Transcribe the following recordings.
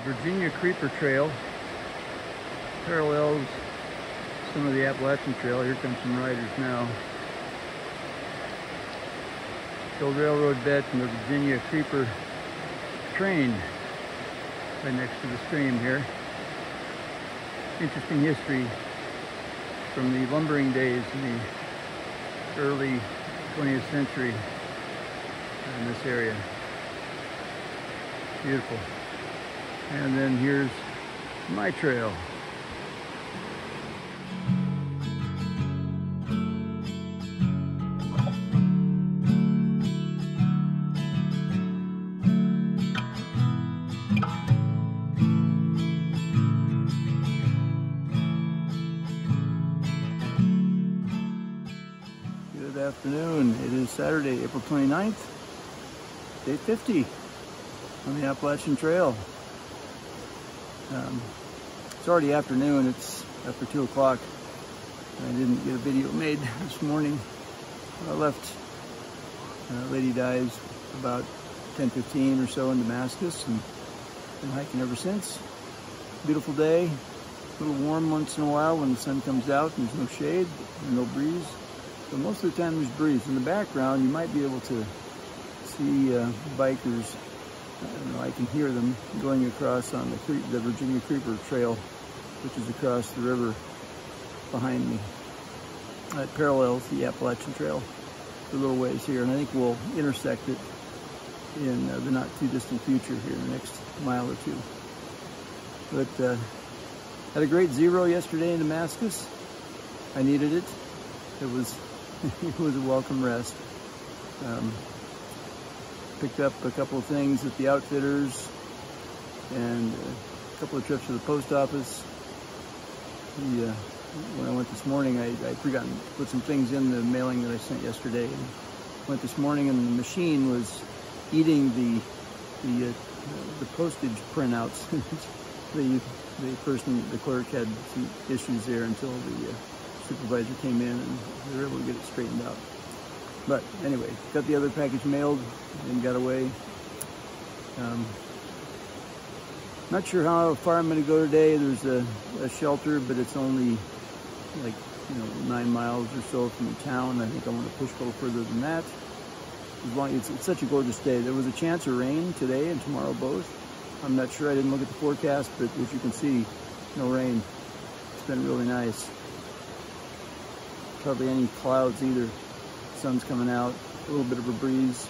Virginia Creeper Trail parallels some of the Appalachian Trail. Here come some riders now. The old railroad bed and the Virginia Creeper train right next to the stream here. Interesting history from the lumbering days in the early 20th century in this area. Beautiful. And then here's my trail. Good afternoon. It is Saturday, April 29th, day 50 on the Appalachian Trail. It's already afternoon. It's after 2 o'clock. I didn't get a video made this morning. I left Lady Di's about 10:15 or so in Damascus and been hiking ever since. Beautiful day. A little warm once in a while when the sun comes out and there's no shade and no breeze. But most of the time there's breeze. In the background you might be able to see bikers. I don't know, I can hear them going across on the Virginia Creeper Trail, which is across the river behind me. It parallels the Appalachian Trail a little ways here, and I think we'll intersect it in the not too distant future here in the next mile or two. But had a great zero yesterday in Damascus. I needed it. It was it was a welcome rest. Picked up a couple of things at the outfitters and a couple of trips to the post office. When I went this morning, I'd forgotten to put some things in the mailing that I sent yesterday. And went this morning and the machine was eating the postage printouts. The clerk had some issues there until the supervisor came in and they were able to get it straightened out. But anyway, got the other package mailed and got away. Not sure how far I'm going to go today. There's a shelter, but it's only like 9 miles or so from the town. I think I want to push a little further than that. As long as it's such a gorgeous day. There was a chance of rain today and tomorrow both. I'm not sure. I didn't look at the forecast, but as you can see, no rain. It's been really nice. Hardly any clouds either. Sun's coming out, a little bit of a breeze.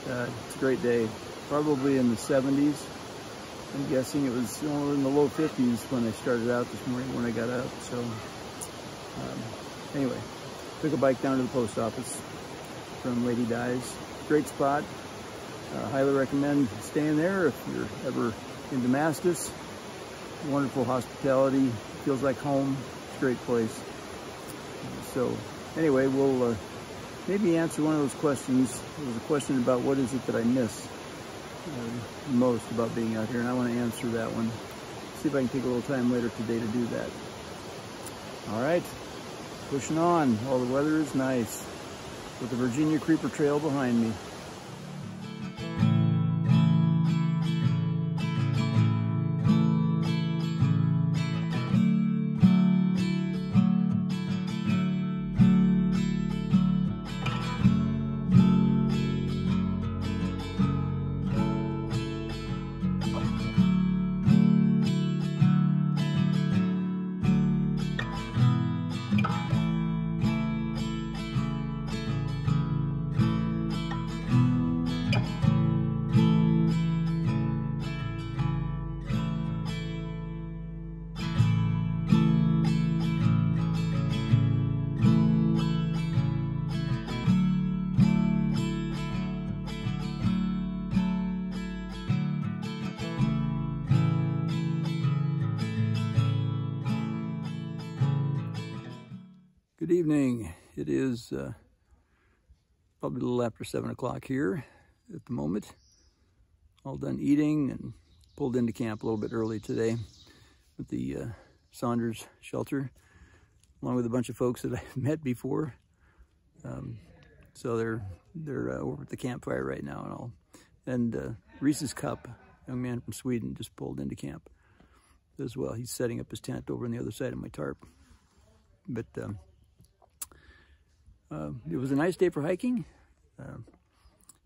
It's a great day. Probably in the 70s. I'm guessing it was in the low 50s when I started out this morning when I got up. So anyway, took a bike down to the post office from Lady Di's. Great spot. Highly recommend staying there if you're ever in Damascus. Wonderful hospitality. Feels like home. It's a great place. So anyway, we'll maybe answer one of those questions. There was a question about what is it that I miss most about being out here, and I want to answer that one. See if I can take a little time later today to do that. All right, pushing on. All the weather is nice with the Virginia Creeper Trail behind me. Good evening. It is probably a little after 7 o'clock here at the moment. All done eating and pulled into camp a little bit early today at the Saunders shelter, along with a bunch of folks that I've met before. So they're over at the campfire right now and all. And Reese's Cup young man from Sweden, just pulled into camp as well. He's setting up his tent over on the other side of my tarp. But it was a nice day for hiking.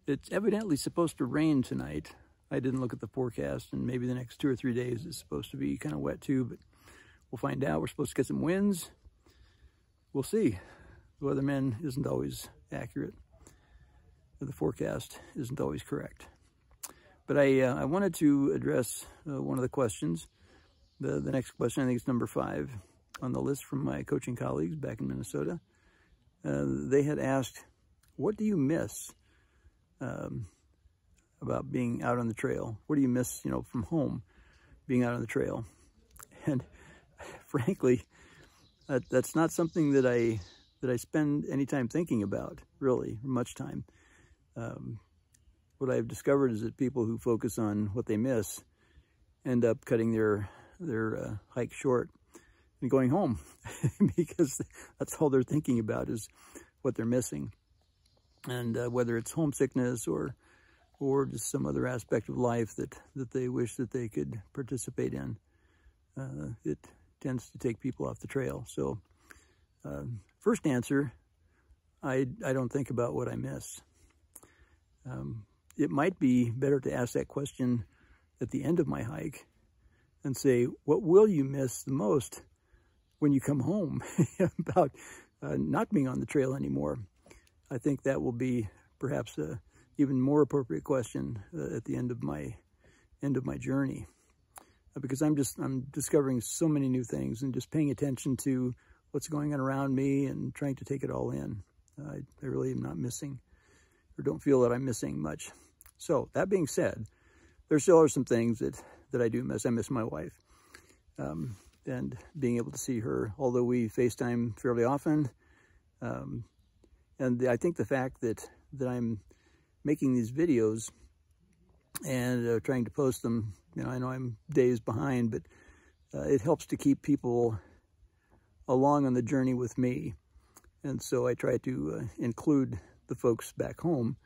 It's evidently supposed to rain tonight. I didn't look at the forecast, and maybe the next 2 or 3 days is supposed to be kind of wet too, but we'll find out. We're supposed to get some winds. We'll see. The weatherman isn't always accurate. The forecast isn't always correct. But I wanted to address one of the questions. The next question, I think it's number 5 on the list from my coaching colleagues back in Minnesota. They had asked, what do you miss about being out on the trail? What do you miss, from home, being out on the trail? And frankly, that's not something that I spend any time thinking about, really, much time. What I've discovered is that people who focus on what they miss end up cutting their hike short and going home because that's all they're thinking about is what they're missing. And whether it's homesickness or just some other aspect of life that they wish that they could participate in, it tends to take people off the trail. So first answer, I don't think about what I miss. It might be better to ask that question at the end of my hike and say, what will you miss the most when you come home about not being on the trail anymore? I think that will be perhaps a even more appropriate question at the end of my journey, because I'm discovering so many new things and just paying attention to what's going on around me and trying to take it all in. I really am not missing, or don't feel that I'm missing much. So that being said, there still are some things that I do miss. I miss my wife and being able to see her, although we FaceTime fairly often. And I think the fact that I'm making these videos and trying to post them, I know I'm days behind, but it helps to keep people along on the journey with me. And so I try to include the folks back home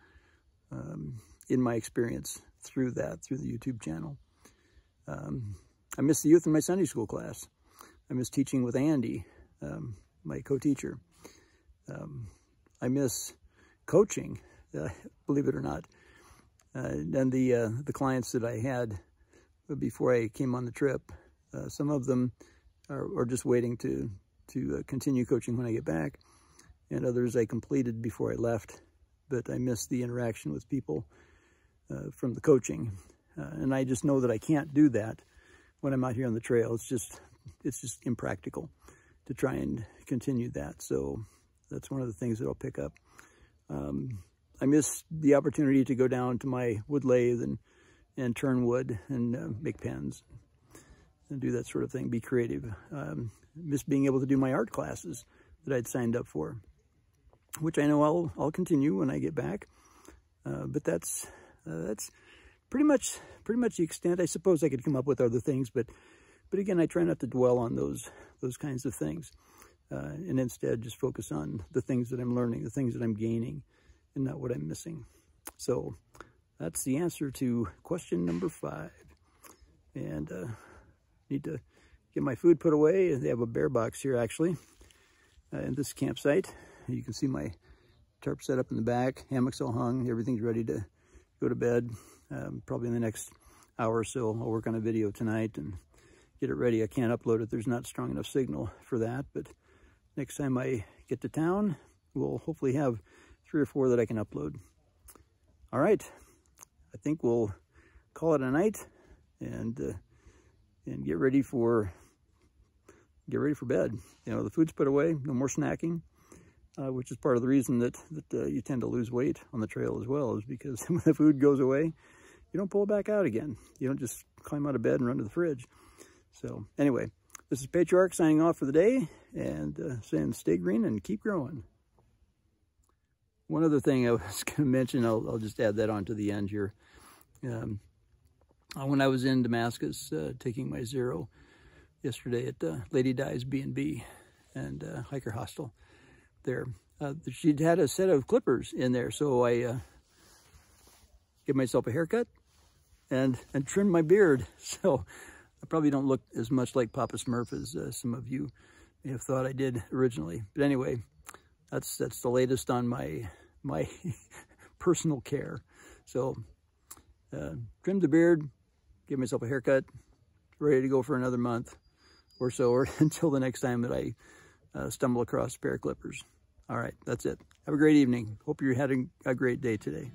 in my experience through the YouTube channel. I miss the youth in my Sunday school class. I miss teaching with Andy, my co-teacher. I miss coaching, believe it or not. And the clients that I had before I came on the trip, some of them are just waiting to continue coaching when I get back, and others I completed before I left. But I miss the interaction with people from the coaching, and I just know that I can't do that when I'm out here on the trail. It's just impractical to try and continue that. So that's one of the things that I'll pick up. I miss the opportunity to go down to my wood lathe and turn wood and make pens and do that sort of thing, be creative. Miss being able to do my art classes that I'd signed up for, which I know I'll continue when I get back. But that's pretty much the extent. I suppose I could come up with other things, but again, I try not to dwell on those kinds of things, and instead just focus on the things that I'm learning, the things that I'm gaining, and not what I'm missing. So that's the answer to question number 5. And need to get my food put away. They have a bear box here, actually, in this campsite. You can see my tarp set up in the back, hammocks all hung, everything's ready to go to bed. Probably in the next hour or so, I'll work on a video tonight and get it ready. I can't upload it. There's not strong enough signal for that, but next time I get to town, we'll hopefully have 3 or 4 that I can upload. All right, I think we'll call it a night and get ready for bed. The food's put away, no more snacking, which is part of the reason that you tend to lose weight on the trail as well, is because when the food goes away, you don't pull it back out again. You don't just climb out of bed and run to the fridge. So anyway, this is Patriarch signing off for the day and saying stay green and keep growing. One other thing I was going to mention, I'll just add that on to the end here. When I was in Damascus taking my zero yesterday at Lady Di's B&B and hiker hostel there, she'd had a set of clippers in there, so I gave myself a haircut and trimmed my beard. So I probably don't look as much like Papa Smurf as some of you may have thought I did originally. But anyway, that's the latest on my personal care. So trimmed the beard, gave myself a haircut, ready to go for another month or so, or until the next time that I stumble across a pair of clippers. All right, that's it. Have a great evening. Hope you're having a great day today.